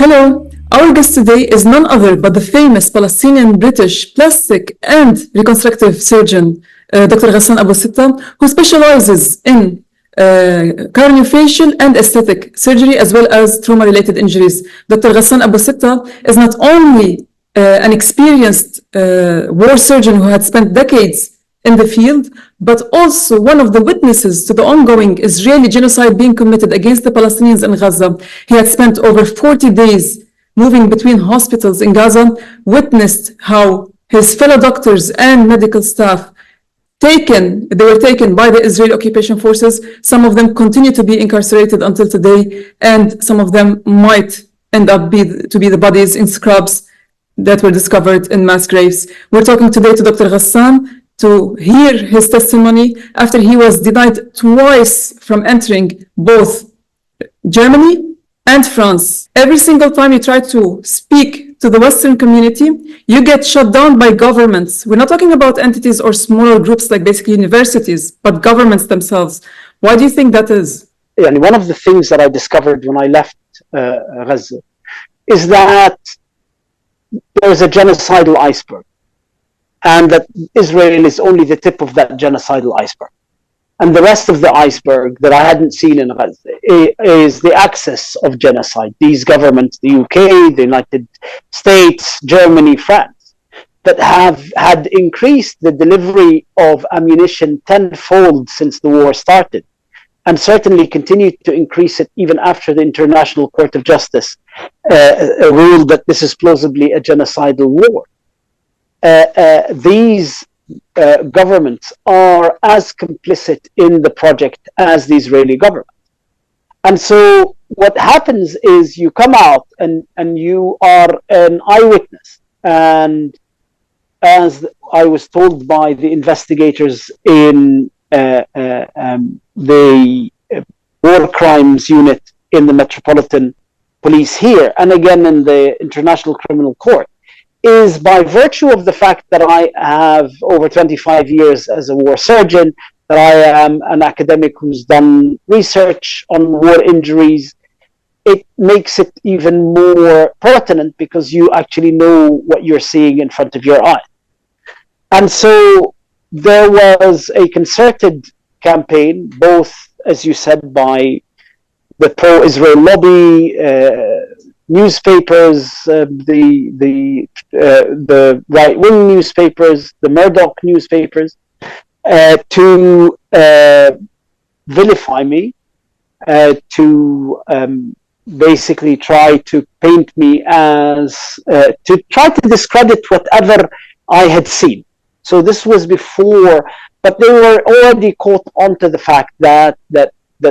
Hello, our guest today is none other but the famous Palestinian British plastic and reconstructive surgeon, Dr. Ghassan Abu Sittah, who specializes in craniofacial and aesthetic surgery as well as trauma-related injuries. Dr. Ghassan Abu Sittah is not only an experienced war surgeon who had spent decades in the field, but also one of the witnesses to the ongoing Israeli genocide being committed against the Palestinians in Gaza. He had spent over 40 days moving between hospitals in Gaza, witnessed how his fellow doctors and medical staff they were taken by the Israeli occupation forces. Some of them continue to be incarcerated until today, and some of them might end up to be the bodies in scrubs that were discovered in mass graves. We're talking today to Dr. Ghassan to hear his testimony after he was denied twice from entering both Germany and France. Every single time you try to speak to the Western community, you get shut down by governments. We're not talking about entities or smaller groups like basically universities, but governments themselves. Why do you think that is? And one of the things that I discovered when I left Gaza is that there's a genocidal iceberg, and that Israel is only the tip of that genocidal iceberg. And the rest of the iceberg that I hadn't seen in Gaza is the axis of genocide. These governments, the UK, the United States, Germany, France, that have had increased the delivery of ammunition tenfold since the war started, and certainly continue to increase it even after the International Court of Justice ruled that this is plausibly a genocidal war. These governments are as complicit in the project as the Israeli government. And so what happens is you come out and you are an eyewitness. And as I was told by the investigators in the war crimes unit in the Metropolitan Police here, and again in the International Criminal Court, is by virtue of the fact that I have over 25 years as a war surgeon, that I am an academic who's done research on war injuries, it makes it even more pertinent because you actually know what you're seeing in front of your eye. And so there was a concerted campaign, both, as you said, by the pro-Israel lobby, newspapers, the right-wing newspapers, the Murdoch newspapers, to vilify me, to basically try to paint me as, to try to discredit whatever I had seen. So this was before, but they were already caught onto the fact that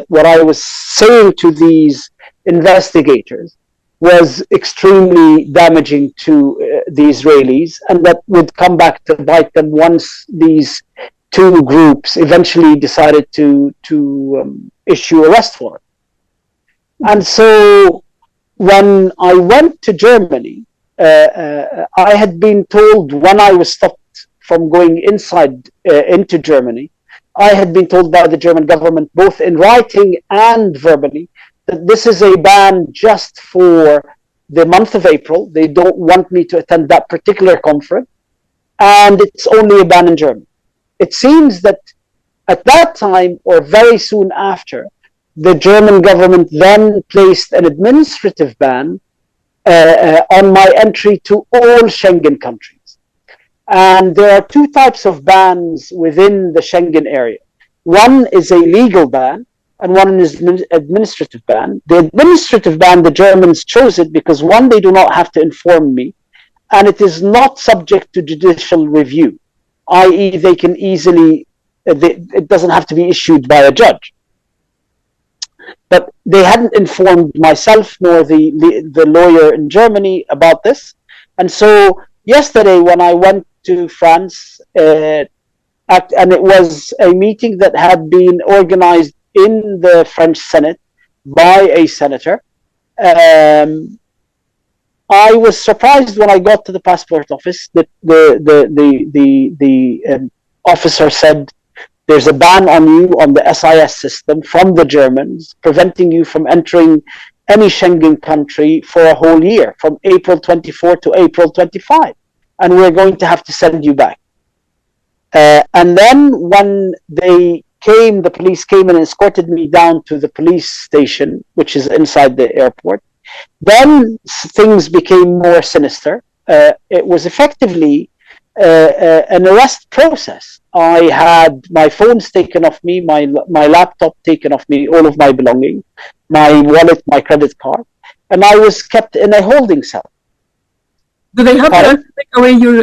what I was saying to these investigators was extremely damaging to the Israelis, and that would come back to bite them once these two groups eventually decided to issue arrest warrant. And so when I went to Germany, I had been told when I was stopped from going inside into Germany, I had been told by the German government, both in writing and verbally, that this is a ban just for the month of April. They don't want me to attend that particular conference, and it's only a ban in Germany. It seems that at that time, or very soon after, the German government then placed an administrative ban on my entry to all Schengen countries. And there are two types of bans within the Schengen area. One is a legal ban, and one is an administrative ban. The administrative ban, the Germans chose it because, one, they do not have to inform me, and it is not subject to judicial review, i.e. they can easily, it doesn't have to be issued by a judge. But they hadn't informed myself nor the lawyer in Germany about this. And so yesterday when I went to France, and it was a meeting that had been organized in the French Senate by a senator, I was surprised when I got to the passport office that the officer said, "There's a ban on you on the SIS system from the Germans, preventing you from entering any Schengen country for a whole year, from April 24 to April 25. And we're going to have to send you back. And then when the police came and escorted me down to the police station, which is inside the airport, then things became more sinister. It was effectively an arrest process. I had my phones taken off me, my laptop taken off me, all of my belongings, my wallet, my credit card, and I was kept in a holding cell. Do they have to take away your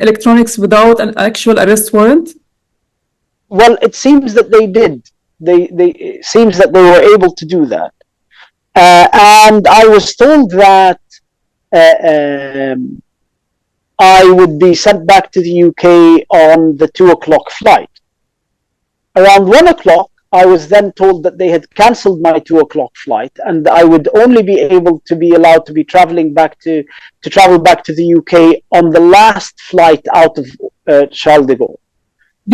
electronics without an actual arrest warrant? Well, it seems that they did. It seems that they were able to do that. And I was told that I would be sent back to the UK on the 2:00 flight. Around 1:00, I was then told that they had cancelled my 2:00 flight, and I would only be able to be allowed to be travel back to the UK on the last flight out of Charles de Gaulle. I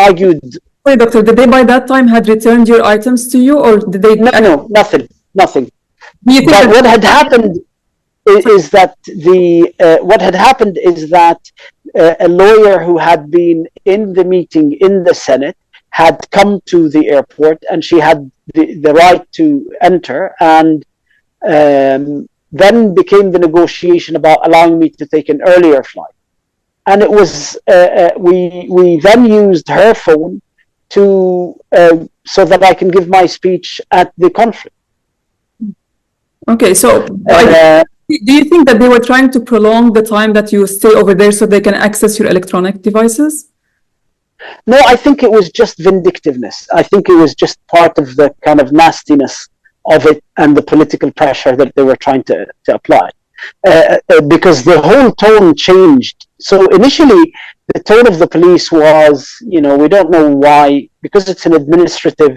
argued. Wait, doctor, did they by that time had returned your items to you, or did they? No, nothing. But what had happened is that a lawyer who had been in the meeting in the Senate had come to the airport, and she had the right to enter, and then became the negotiation about allowing me to take an earlier flight. And it was we then used her phone so that I can give my speech at the conference. Okay, so do you think that they were trying to prolong the time that you stay over there so they can access your electronic devices? No, I think it was just vindictiveness. I think it was just part of the kind of nastiness of it and the political pressure that they were trying to apply. Because the whole tone changed. So initially, the tone of the police was, we don't know why, because it's an administrative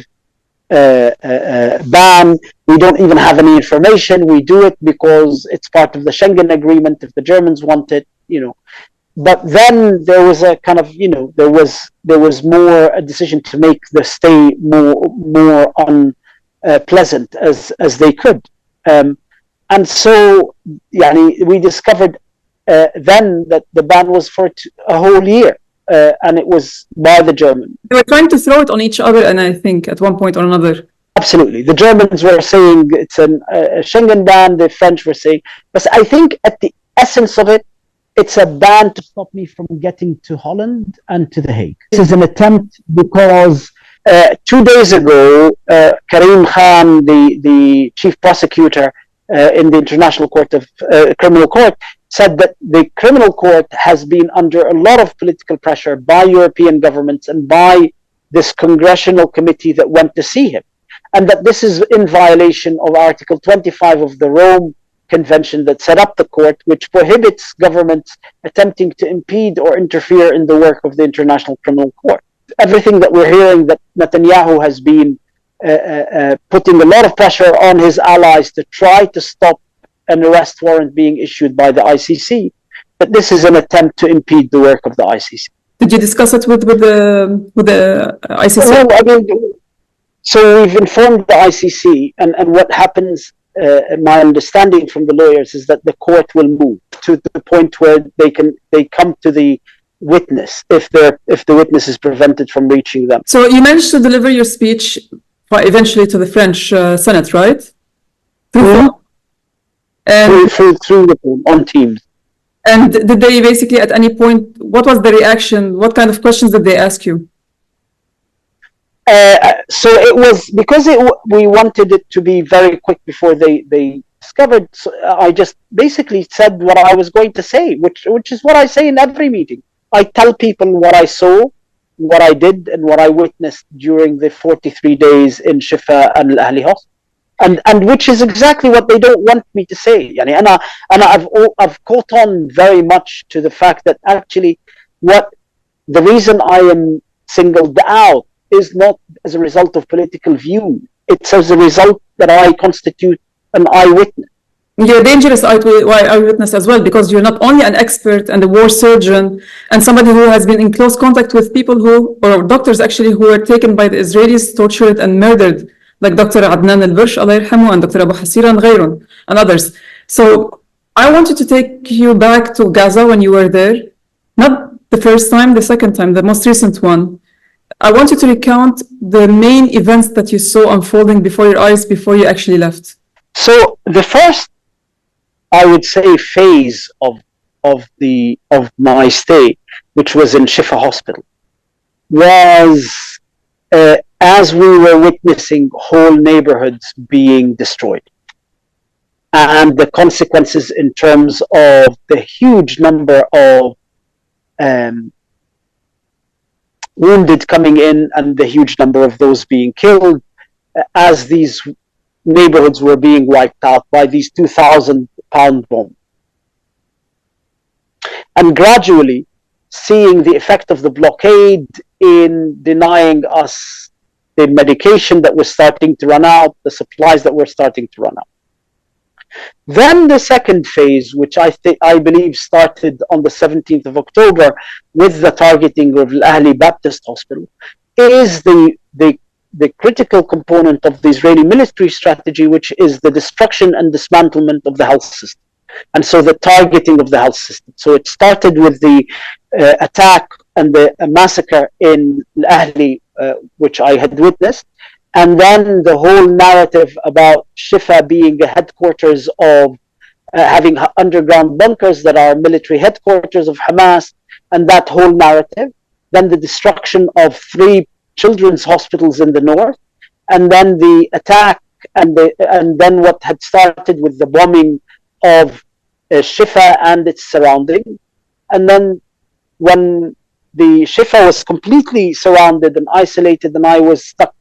ban, we don't even have any information. We do it because it's part of the Schengen agreement if the Germans want it, But then there was a kind of, there was more a decision to make the stay more unpleasant as they could. And so, we discovered then that the ban was for a whole year, and it was by the Germans. They were trying to throw it on each other, and I think at one point or another. Absolutely. The Germans were saying it's a Schengen ban, the French were saying, but I think at the essence of it, it's a ban to stop me from getting to Holland and to The Hague. This is an attempt because 2 days ago, Karim Khan, the chief prosecutor in the International Criminal Court, said that the criminal court has been under a lot of political pressure by European governments and by this congressional committee that went to see him, and that this is in violation of Article 25 of the Rome Convention that set up the court, which prohibits governments attempting to impede or interfere in the work of the International Criminal Court. Everything that we're hearing, that Netanyahu has been putting a lot of pressure on his allies to try to stop an arrest warrant being issued by the ICC, that this is an attempt to impede the work of the ICC. Did you discuss it with the ICC? Well, so we've informed the ICC, and what happens, my understanding from the lawyers, is that the court will move to the point where they come to the witness if the witness is prevented from reaching them. So you managed to deliver your speech eventually to the French Senate, right? Through the phone, on Teams. And did they basically at any point, what was the reaction? What kind of questions did they ask you? So it was because we wanted it to be very quick before they discovered. So I just basically said what I was going to say, which is what I say in every meeting. I tell people what I saw, what I did, and what I witnessed during the 43 days in Shifa and Al-Ahli Hospital. And which is exactly what they don't want me to say. And I've caught on very much to the fact that actually the reason I am singled out is not as a result of political view. It's as a result that I constitute an eyewitness. You're a dangerous eyewitness as well, because you're not only an expert and a war surgeon and somebody who has been in close contact with people or doctors actually, who were taken by the Israelis, tortured and murdered like Dr. Adnan Al-Bursh, Allah yarhamu, and Dr. Abu Hasira and غيرهم, and others. So I wanted to take you back to Gaza when you were there. Not the first time, the second time, the most recent one. I want you to recount the main events that you saw unfolding before your eyes before you actually left. So the first, I would say, phase of my stay, which was in Shifa Hospital, was as we were witnessing whole neighborhoods being destroyed, and the consequences in terms of the huge number of wounded coming in and the huge number of those being killed as these neighborhoods were being wiped out by these 2,000-pound bombs. And gradually seeing the effect of the blockade in denying us the medication that was starting to run out, the supplies that were starting to run out. Then the second phase, which I believe started on the 17th of October with the targeting of Al-Ahli Baptist Hospital, is the critical component of the Israeli military strategy, which is the destruction and dismantlement of the health system. And so the targeting of the health system. So it started with the attack and the massacre in Al-Ahli, which I had witnessed. And then the whole narrative about Shifa being a headquarters of having underground bunkers that are military headquarters of Hamas, and that whole narrative. Then the destruction of 3 children's hospitals in the north, and then the attack, and then what had started with the bombing of Shifa and its surrounding. And then when the Shifa was completely surrounded and isolated, and I was stuck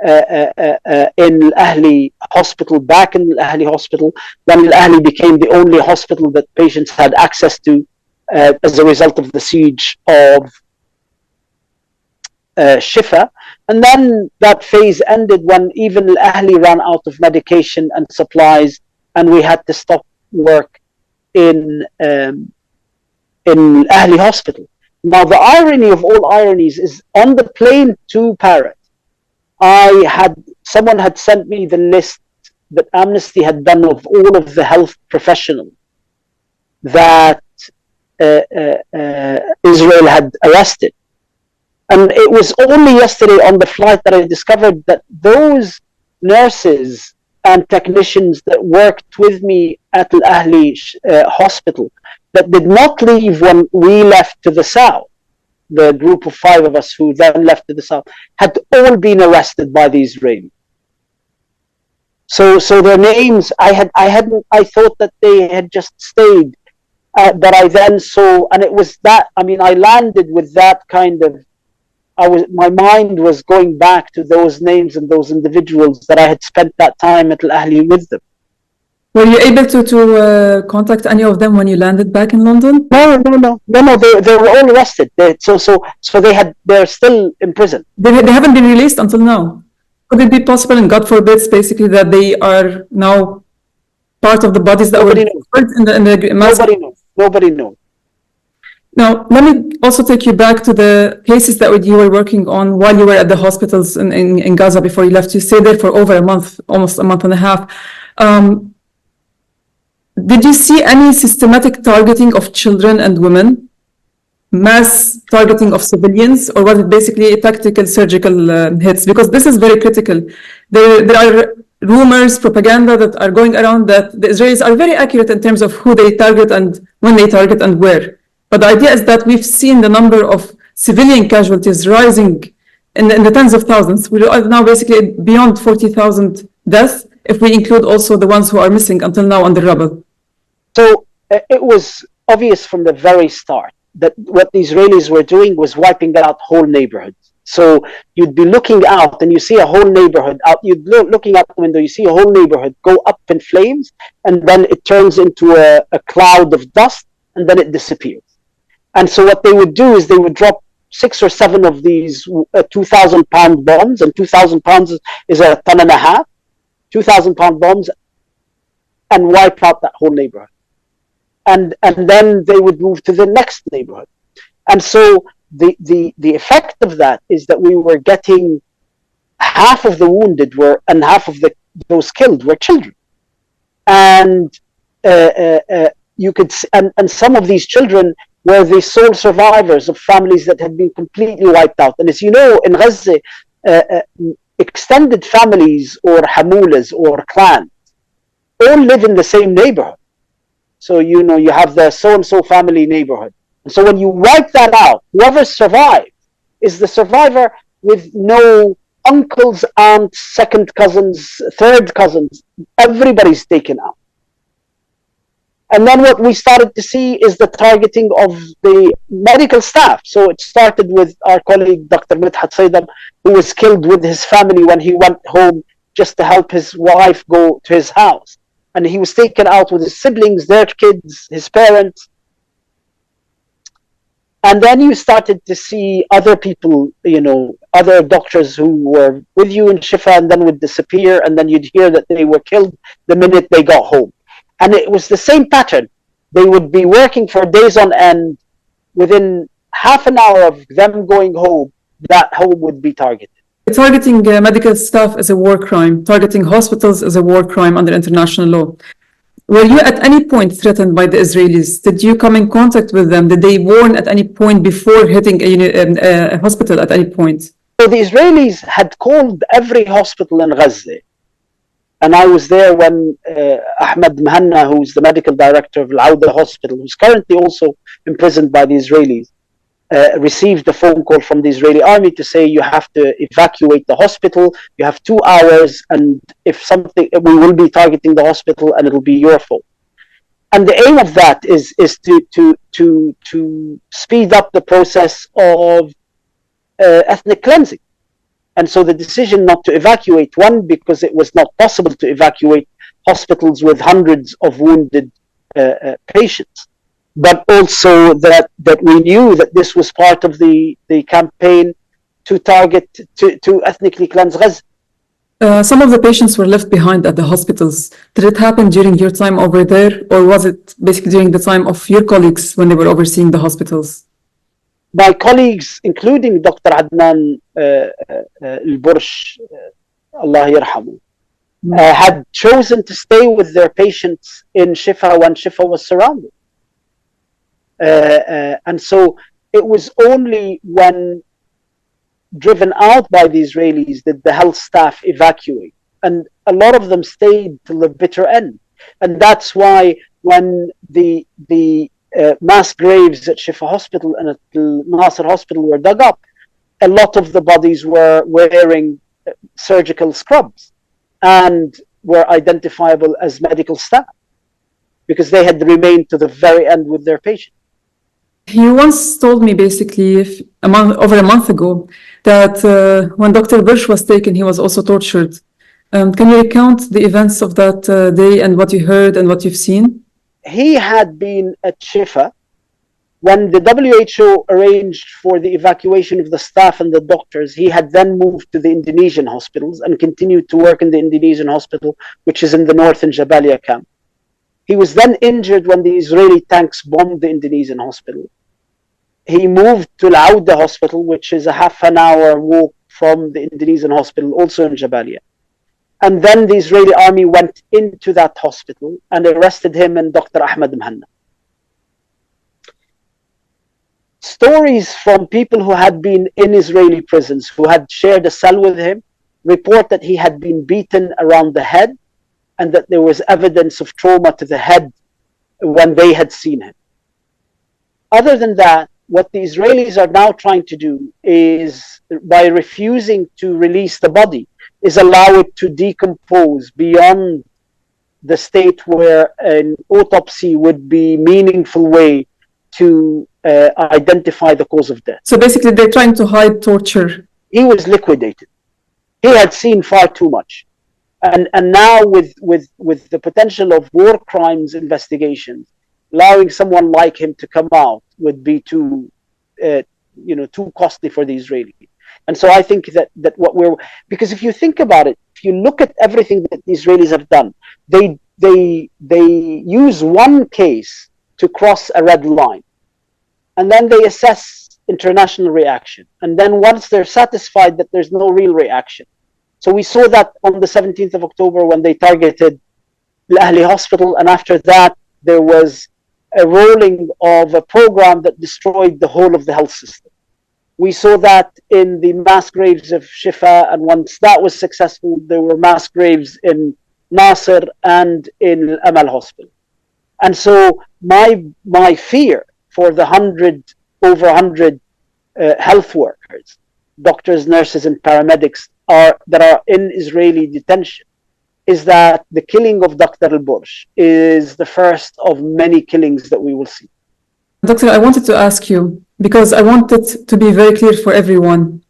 in Al-Ahli Hospital, back in Al-Ahli Hospital, then Al-Ahli became the only hospital that patients had access to as a result of the siege of Shifa. And then that phase ended when even Al-Ahli ran out of medication and supplies, and we had to stop work in Al-Ahli Hospital. Now, the irony of all ironies is on the plane to Paris, someone had sent me the list that Amnesty had done of all of the health professionals that Israel had arrested. And it was only yesterday on the flight that I discovered that those nurses and technicians that worked with me at Al-Ahli Hospital that did not leave when we left to the south, the group of 5 of us who then left to the south, had all been arrested by the Israelis. So their names, I thought that they had just stayed, but I then saw, and it was that, I mean, I landed with that kind of, my mind was going back to those names and those individuals that I had spent that time at Al-Ahli with them. Were you able to contact any of them when you landed back in London? No. They were all arrested. So they're still in prison. They haven't been released until now. Could it be possible, and God forbids, basically, that they are now part of the bodies that were in the massacre? Nobody knows. Now, let me also take you back to the cases that you were working on while you were at the hospitals in Gaza before you left. You stayed there for over a month, almost a month and a half. Did you see any systematic targeting of children and women, mass targeting of civilians, or was it basically tactical surgical hits? Because this is very critical. There are rumors, propaganda that are going around that the Israelis are very accurate in terms of who they target and when they target and where. But the idea is that we've seen the number of civilian casualties rising in the tens of thousands. We are now basically beyond 40,000 deaths, if we include also the ones who are missing until now on the rubble. So it was obvious from the very start that what the Israelis were doing was wiping out whole neighborhoods. So you'd be looking out and you see a whole neighborhood out, looking out the window, you see a whole neighborhood go up in flames, and then it turns into a cloud of dust, and then it disappears. And so what they would do is they would drop 6 or 7 of these 2,000-pound bombs, and 2,000 pounds is a ton and a half, 2,000-pound bombs, and wipe out that whole neighborhood. And then they would move to the next neighborhood. And so the effect of that is that we were getting half of the wounded were, and half of those killed were children. And you could, and some of these children were the sole survivors of families that had been completely wiped out. And as you know, in Gaza, extended families or hamulas or clans all live in the same neighborhood. So, you know, you have the so-and-so family neighborhood. And so when you wipe that out, whoever survived is the survivor with no uncles, aunts, second cousins, third cousins. Everybody's taken out. And then what we started to see is the targeting of the medical staff. So it started with our colleague, Dr. Midhat Saidam, who was killed with his family when he went home just to help his wife go to his house. And he was taken out with his siblings, their kids, his parents. And then you started to see other people, you know, other doctors who were with you in Shifa and then would disappear. And then you'd hear that they were killed the minute they got home. And it was the same pattern. They would be working for days on end. Within half an hour of them going home, that home would be targeted. Targeting medical staff is a war crime. Targeting hospitals is a war crime under international law. Were you at any point threatened by the Israelis? Did you come in contact with them? Did they warn at any point before hitting a hospital at any point? So the Israelis had called every hospital in Gaza. And I was there when Ahmed Mahanna, who's the medical director of Al-Auda Hospital, who's currently also imprisoned by the Israelis, received a phone call from the Israeli army to say you have to evacuate the hospital. You have 2 hours, and if something, we will be targeting the hospital, and it'll be your fault. And the aim of that is to speed up the process of ethnic cleansing. And so the decision not to evacuate, one, because it was not possible to evacuate hospitals with hundreds of wounded patients, but also that we knew that this was part of the campaign to target, to ethnically cleanse Gaza. Some of the patients were left behind at the hospitals. Did it happen during your time over there, or was it basically during the time of your colleagues when they were overseeing the hospitals? My colleagues, including Dr. Adnan Al-Bursh, Allah yarhamu, had chosen to stay with their patients in Shifa when Shifa was surrounded. And so it was only when driven out by the Israelis did the health staff evacuate. And a lot of them stayed till the bitter end. And that's why when the mass graves at Shifa Hospital and at Nasser Hospital were dug up, a lot of the bodies were wearing surgical scrubs and were identifiable as medical staff because they had remained to the very end with their patients. You once told me basically over a month ago that when Dr. Bursh was taken, he was also tortured. Can you recount the events of that day and what you heard and what you've seen? He had been at Shifa when the WHO arranged for the evacuation of the staff and the doctors. He had then moved to the Indonesian hospitals and continued to work in the Indonesian hospital, which is in the northern Jabalia camp. He was then injured when the Israeli tanks bombed the Indonesian hospital. He moved to Al-Auda Hospital, which is a half an hour walk from the Indonesian hospital, also in Jabalia. And then the Israeli army went into that hospital and arrested him and Dr. Ahmed Mahanna. Stories from people who had been in Israeli prisons, who had shared a cell with him, report that he had been beaten around the head and that there was evidence of trauma to the head when they had seen him. Other than that, what the Israelis are now trying to do is, by refusing to release the body, is allow it to decompose beyond the state where an autopsy would be a meaningful way to identify the cause of death. So basically they're trying to hide torture. He was liquidated. He had seen far too much. And now with the potential of war crimes investigations, allowing someone like him to come out would be too costly for the Israelis. And so I think that because if you think about it, if you look at everything that the Israelis have done, they use one case to cross a red line, and then they assess international reaction. And then once they're satisfied that there's no real reaction, So we saw that on the 17th of October when they targeted Al Ahli Hospital, and after that there was a rolling of a program that destroyed the whole of the health system. We saw that in the mass graves of Shifa, and once that was successful, there were mass graves in Nasser and in Amal Hospital. And so my fear for the over 100 health workers, doctors, nurses, and paramedics that are in Israeli detention is that the killing of Dr. al-Bursh is the first of many killings that we will see. Doctor, I wanted to ask you, because I want it to be very clear for everyone.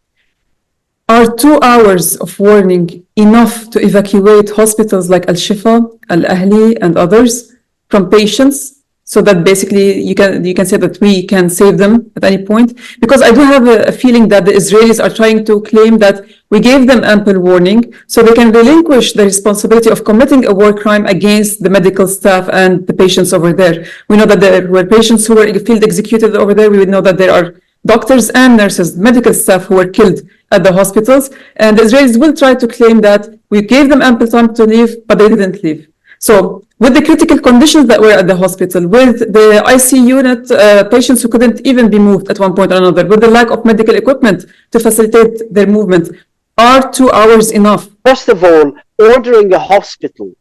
Are 2 hours of warning enough to evacuate hospitals like Al-Shifa, Al-Ahli, and others from patients, so that basically you can say that we can save them at any point? Because I do have a feeling that the Israelis are trying to claim that we gave them ample warning so they can relinquish the responsibility of committing a war crime against the medical staff and the patients over there. We know that there were patients who were field executed over there. We would know that there are doctors and nurses, medical staff who were killed at the hospitals. And the Israelis will try to claim that we gave them ample time to leave, but they didn't leave. So with the critical conditions that were at the hospital, with the ICU unit, patients who couldn't even be moved at one point or another, with the lack of medical equipment to facilitate their movement, are 2 hours enough? First of all, ordering a hospital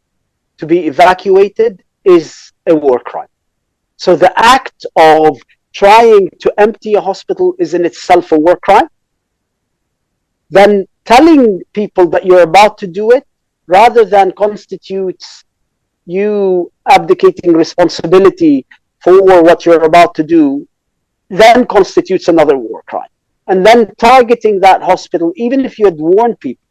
to be evacuated is a war crime. So the act of trying to empty a hospital is in itself a war crime. Then telling people that you're about to do it, rather than constitutes you abdicating responsibility for what you're about to do, then constitutes another war crime. And then targeting that hospital, even if you had warned people.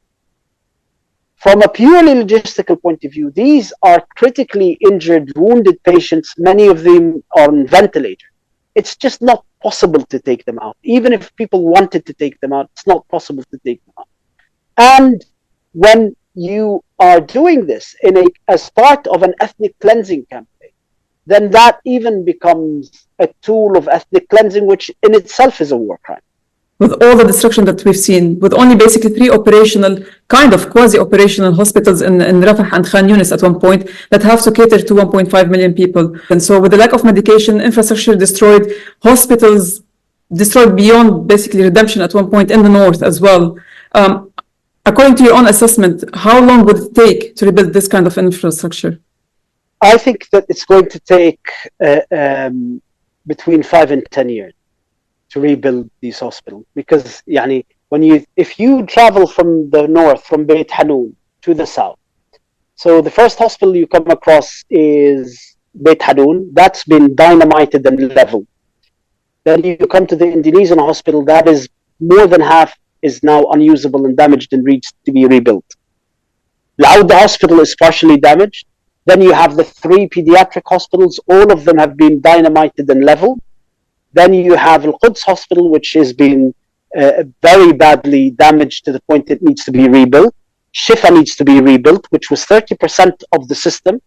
From a purely logistical point of view, these are critically injured, wounded patients. Many of them are on ventilators. It's just not possible to take them out. Even if people wanted to take them out, it's not possible to take them out. And when you are doing this as part of an ethnic cleansing campaign, then that even becomes a tool of ethnic cleansing, which in itself is a war crime. With all the destruction that we've seen, with only basically 3 operational, kind of quasi-operational hospitals in Rafah and Khan Yunis at one point that have to cater to 1.5 million people. And so with the lack of medication, infrastructure destroyed, hospitals destroyed beyond basically redemption at one point in the north as well. According to your own assessment, how long would it take to rebuild this kind of infrastructure? I think that it's going to take between 5 and 10 years to rebuild these hospitals, because if you travel from the north, from Beit Hanoun to the south, so the first hospital you come across is Beit Hanoun. That's been dynamited and leveled. Then you come to the Indonesian hospital, that is more than half is now unusable and damaged and needs to be rebuilt. Al-Auda hospital is partially damaged. Then you have the 3 pediatric hospitals, all of them have been dynamited and leveled. Then you have Al-Quds hospital, which has been very badly damaged to the point it needs to be rebuilt. Shifa needs to be rebuilt, which was 30% of the system.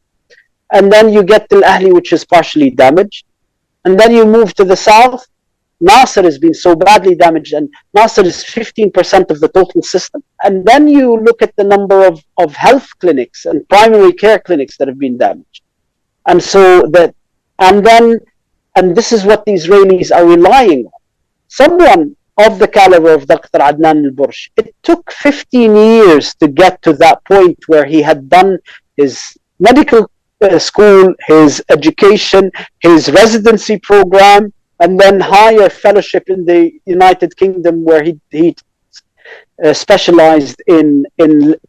And then you get Al-Ahli, which is partially damaged. And then you move to the south. Nasser has been so badly damaged, and Nasser is 15% of the total system. And then you look at the number of health clinics and primary care clinics that have been damaged. And so and this is what the Israelis are relying on. Someone of the caliber of Dr. Adnan al-Bursh, it took 15 years to get to that point where he had done his medical school, his education, his residency program, and then higher fellowship in the United Kingdom, where he specialized in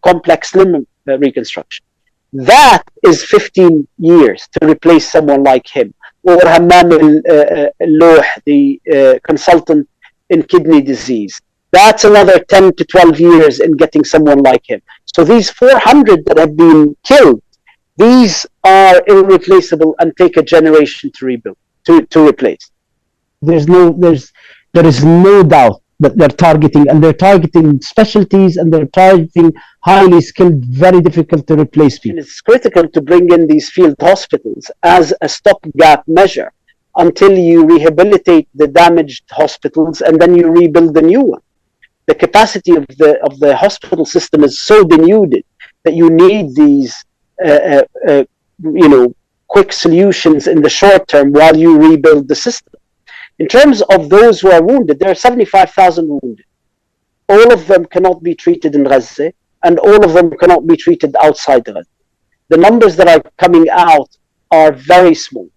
complex limb reconstruction. That is 15 years to replace someone like him. Or Hammam al-Louh, the consultant in kidney disease. That's another 10 to 12 years in getting someone like him. So these 400 that have been killed, these are irreplaceable and take a generation to rebuild, to replace. There is no doubt that they're targeting specialties, and they're targeting highly skilled, very difficult to replace people. And it's critical to bring in these field hospitals as a stopgap measure until you rehabilitate the damaged hospitals and then you rebuild the new one. the capacity of the hospital system is so denuded that you need these quick solutions in the short term while you rebuild the system. In terms of those who are wounded, there are 75,000 wounded. All of them cannot be treated in Gaza, and all of them cannot be treated outside Gaza. The numbers that are coming out are very small,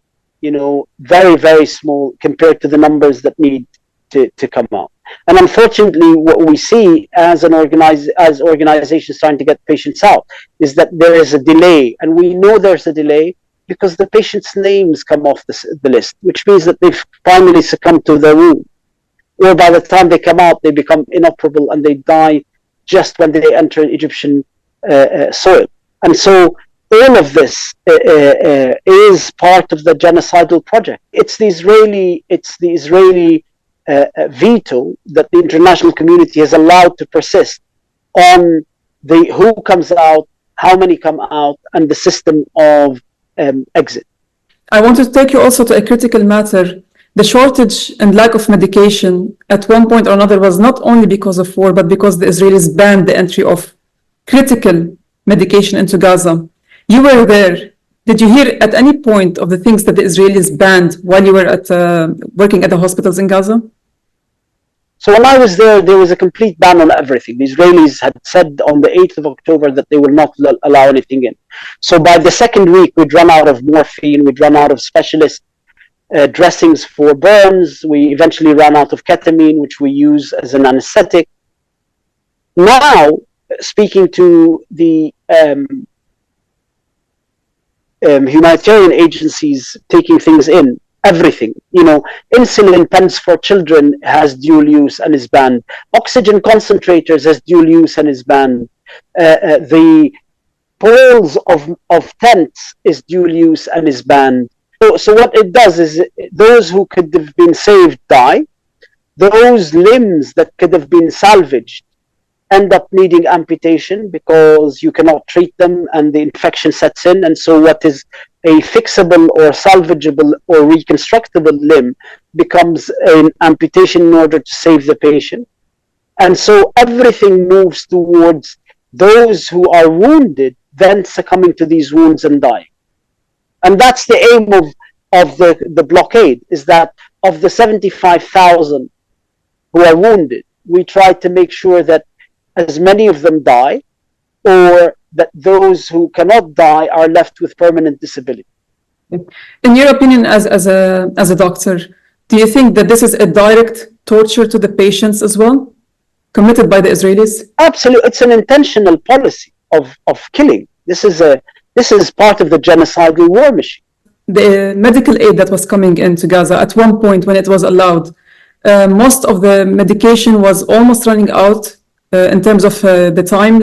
very, very small compared to the numbers that need to come out. And unfortunately, what we see as organizations trying to get patients out is that there is a delay, and we know there's a delay because the patients' names come off the list, which means that they've finally succumbed to their wound. Or by the time they come out, they become inoperable and they die just when they enter Egyptian soil. And so all of this is part of the genocidal project. It's the Israeli veto that the international community has allowed to persist on the who comes out, how many come out, and the system of exit. I want to take you also to a critical matter. The shortage and lack of medication at one point or another was not only because of war, but because the Israelis banned the entry of critical medication into Gaza. You were there. Did you hear at any point of the things that the Israelis banned while you were working at the hospitals in Gaza? So when I was there was a complete ban on everything. The Israelis had said on the 8th of October that they will not allow anything in. So by the second week, we'd run out of morphine, we'd run out of specialist dressings for burns. We eventually ran out of ketamine, which we use as an anesthetic. Now, speaking to the humanitarian agencies taking things in, everything, insulin pens for children has dual use and is banned. Oxygen concentrators has dual use and is banned. The poles of tents is dual use and is banned. So what it does is those who could have been saved die. Those limbs that could have been salvaged end up needing amputation because you cannot treat them and the infection sets in. And so what is a fixable or salvageable or reconstructible limb becomes an amputation in order to save the patient. And so everything moves towards those who are wounded then succumbing to these wounds and dying. And that's the aim of the blockade, is that of the 75,000 who are wounded, we try to make sure that as many of them die, or that those who cannot die are left with permanent disability. In your opinion, as a doctor, do you think that this is a direct torture to the patients as well, committed by the Israelis? Absolutely, it's an intentional policy of killing. This is part of the genocidal war machine. The medical aid that was coming into Gaza, at one point when it was allowed, most of the medication was almost running out in terms of the time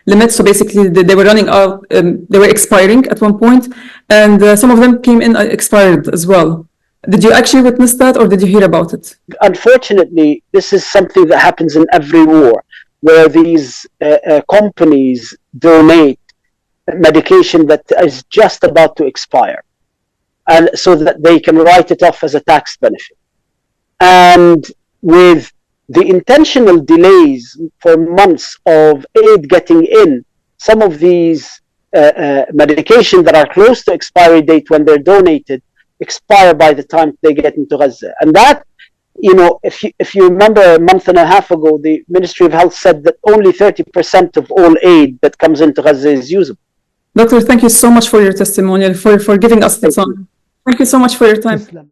limit. So basically they were running out, they were expiring at one point, and some of them came in expired as well. Did you actually witness that, or did you hear about it? Unfortunately, this is something that happens in every war, where these companies donate medication that is just about to expire, and so that they can write it off as a tax benefit. And with the intentional delays for months of aid getting in, some of these medications that are close to expiry date when they're donated expire by the time they get into Gaza. And that, if you remember a month and a half ago, the Ministry of Health said that only 30% of all aid that comes into Gaza is usable. Doctor, thank you so much for your testimonial, for giving us the time. Thank you so much for your time.